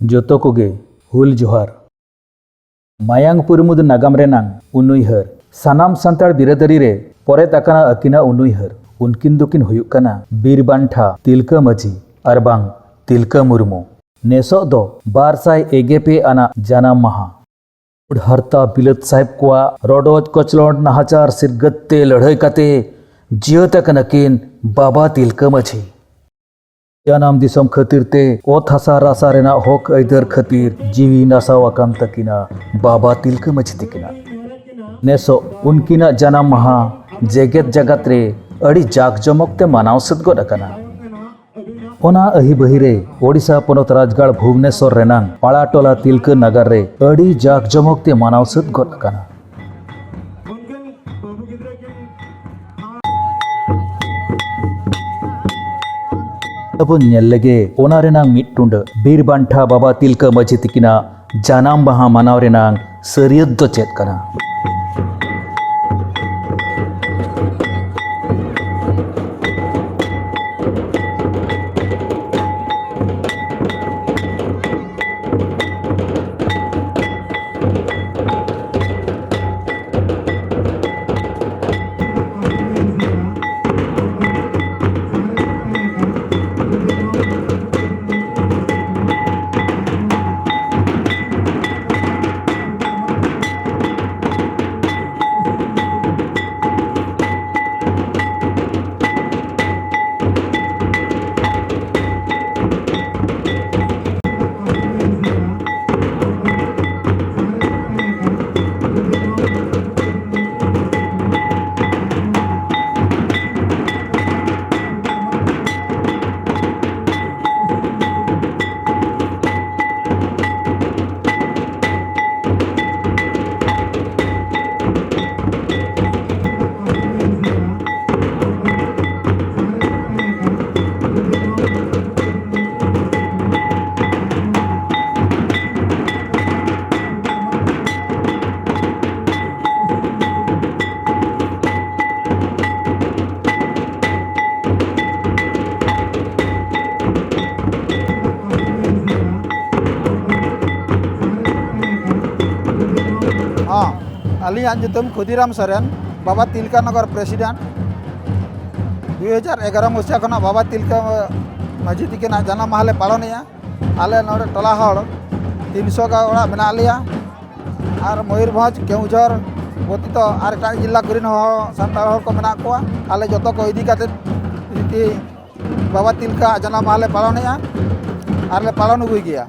जोतो कोगे हुल जोहार मायांग पुरमुद नागाम रेनांग उनुइहर सानाम सांताल बिरादरी रे परे ताकाना अकिना उनुइहर उनकिन दुकिन हुयुक काना बीर बांठा तिलका माझी अरबांग तिलका मुर्मू नेसो दो 200 आना जानाम महा हरता बिलत साहेब कोआ रोडोज कचलोड नाहाचार सिरगत्ते लड़ाई काते जियतकन किन बाबा तिलका माझी जानाम दिसम खातिर ते ओत हसा रासा रेना हक ऐदर खातिर जीवी नासाव अकाम तकिना बाबा तिलका माझी तकिना नेसो उनकिना जानाम महा जेगेत जगत रे अड़ी जाक जमक ते मानाव सद गोद अकना ओना अहि बहिरे ओडिशा पोनत राजगढ़ भुवनेश्वर रेनांग पाड़ा टोला तिलका नगर रे अड़ी जाक जमक ते मानाव सद गोद अकना अब नेल्लगे ओना रेनांग मिट्टुंड बीर बांठा बाबा तिलका माझी तकिना जानाम महा मानाव रेनांग सरियत दो चेत कना अलियान जुतम खुदीराम सोरेन बाबा तिलका नगर प्रेसिडेंट 2011 मसीहा खना बाबा तिलका माझी तकिना जानाम माहले पालनिया आले नोडे टोला हड़ 300 का ओड़ा मेना लिया और मयूरभंज केउझर बती तो और एटा जिला कुरिन हो संताल हड़ को मेना कोआ आले जतो को इदी काते बाबा तिलका जानाम माहले पालनिया आले पालन हुई गया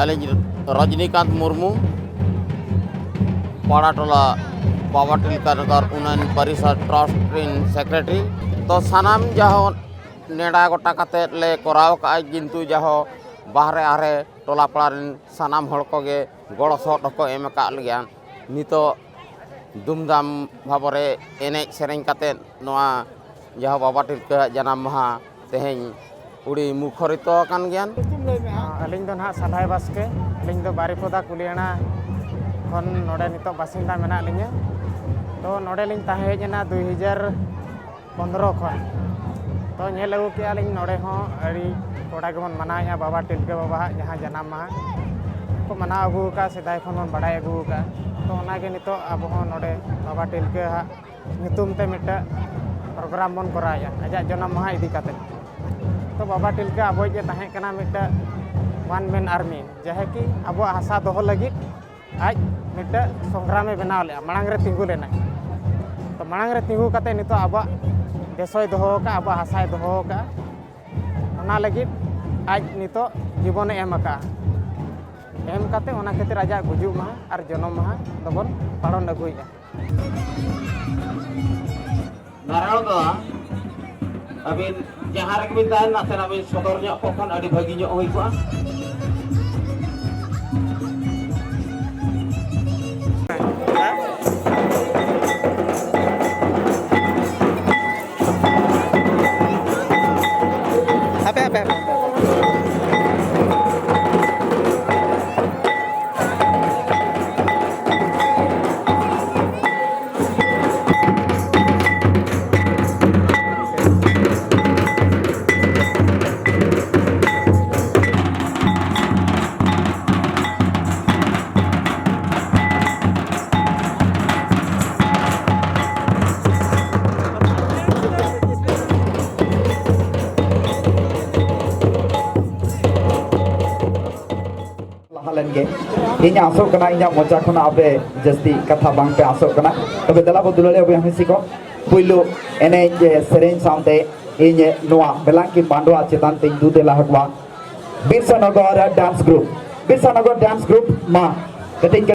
आले रजनीकांत मुर्मू पाड़ा टोला बाबा तिलका नगर उन्नयन परिषद ट्रस्ट सेक्रेटरी तो सानाम जहो नेड़ा गोटा काते ले कराव का किंतु जहो बाहरे आरे टोला पाड़ा सानाम हड़ कोगे गड़ सट को एम का लिया नितो दुमदाम भावरे एनेज सेरें काते नोआ जहो बाबा तिलका जानाम महा तेहें उड़ी मुखरित कान ज्ञान अलिंग दो ना सलाह बास्के अलिंग दो बारीपोदा कुलियाना खन नोडे नितो बासिंदा मेना लिंगे तो नोडे लिंग ताहे जना 2015 खन तो नेल अगु के आलिंग नोडे हो अड़ी कोड़ा के मन मनाया बाबा तिलका बाबा जहां जानाम महा को मना अगु का सिदाय खन मन बड़ाय अगु का तो ओना के नितो अब हो नोडे बाबा तिलका नितुम ते मिटा प्रोग्राम बन कराया आजा जानाम महा इदी काते तो बाबा तिलका अब जे ताहे कना मिटा वन मैन आर्मी जहे कि अब हासा दोहो लगी आज मिटा संग्राम बनाव ले मांग रे तिंगु लेना तो मांग रे तिंगु काते नितो अब देशय दोहो का अब हासाय दोहो का ओना लगी आज नितो जीवन एम का एम काते ओना खातिर आज गुजु महा और जन्म महा दबन पालन अगुया नारायण दा अबिन जहां रे बिन तान नाते अबिन सदर ᱧᱚᱜ को खन अडी भागी ᱧᱚᱜ होई को लेनगे इन आसोग कना इन मोचा खना आपे जस्ती कथा बांग पे आसोग कना तबे दला बदुलले अबे हमें सिको पुइलो एने जे सेरेन सामते इन नोआ बेलांकी पांडवा चेतान ते दुदे लाहकवा बिरसानगर डांस ग्रुप मा कटिंग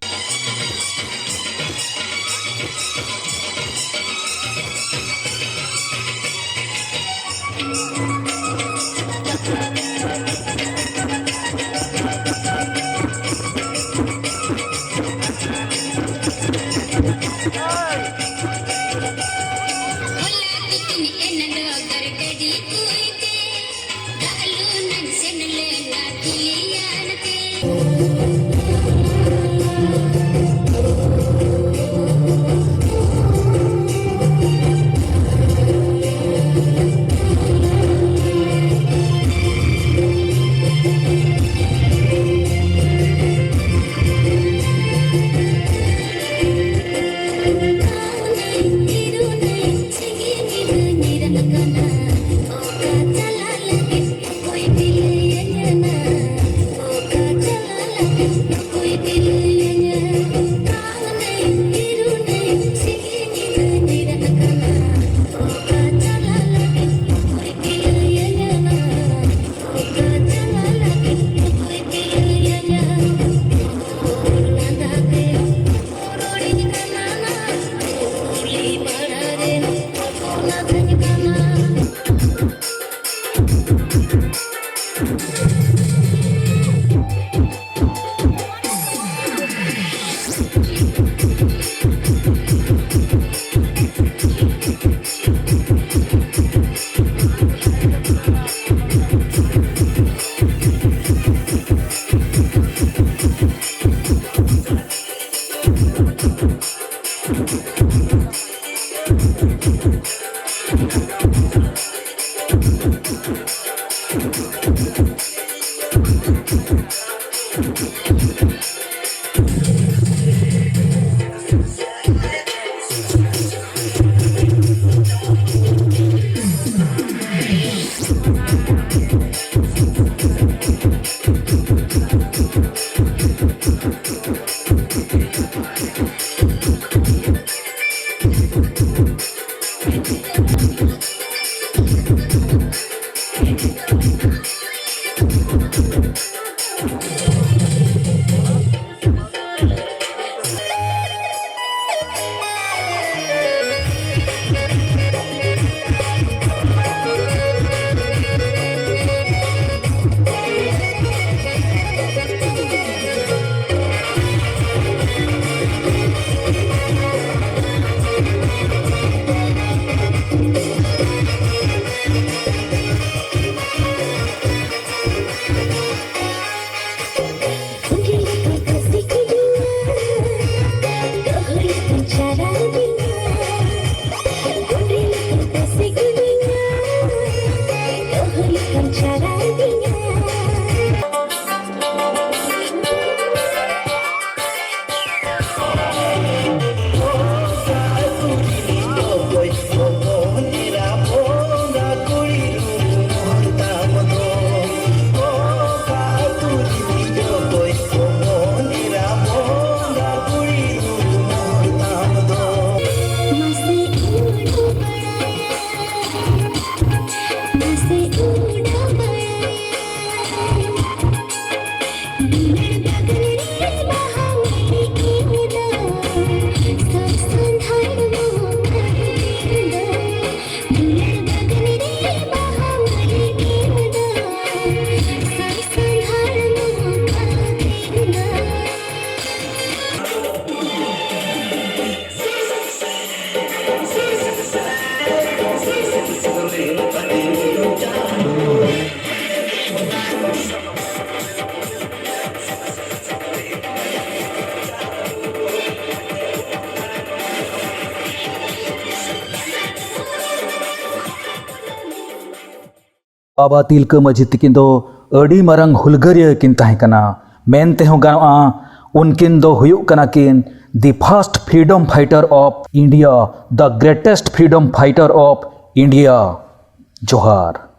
बाबा तिलका माझी तकिन दो अड़ी मरंग हुलगरिया किन ताहे कना मेन तेहो गानोआ उनकिन दो हुयुक कना किन the first freedom fighter of India the greatest freedom fighter of India जोहार।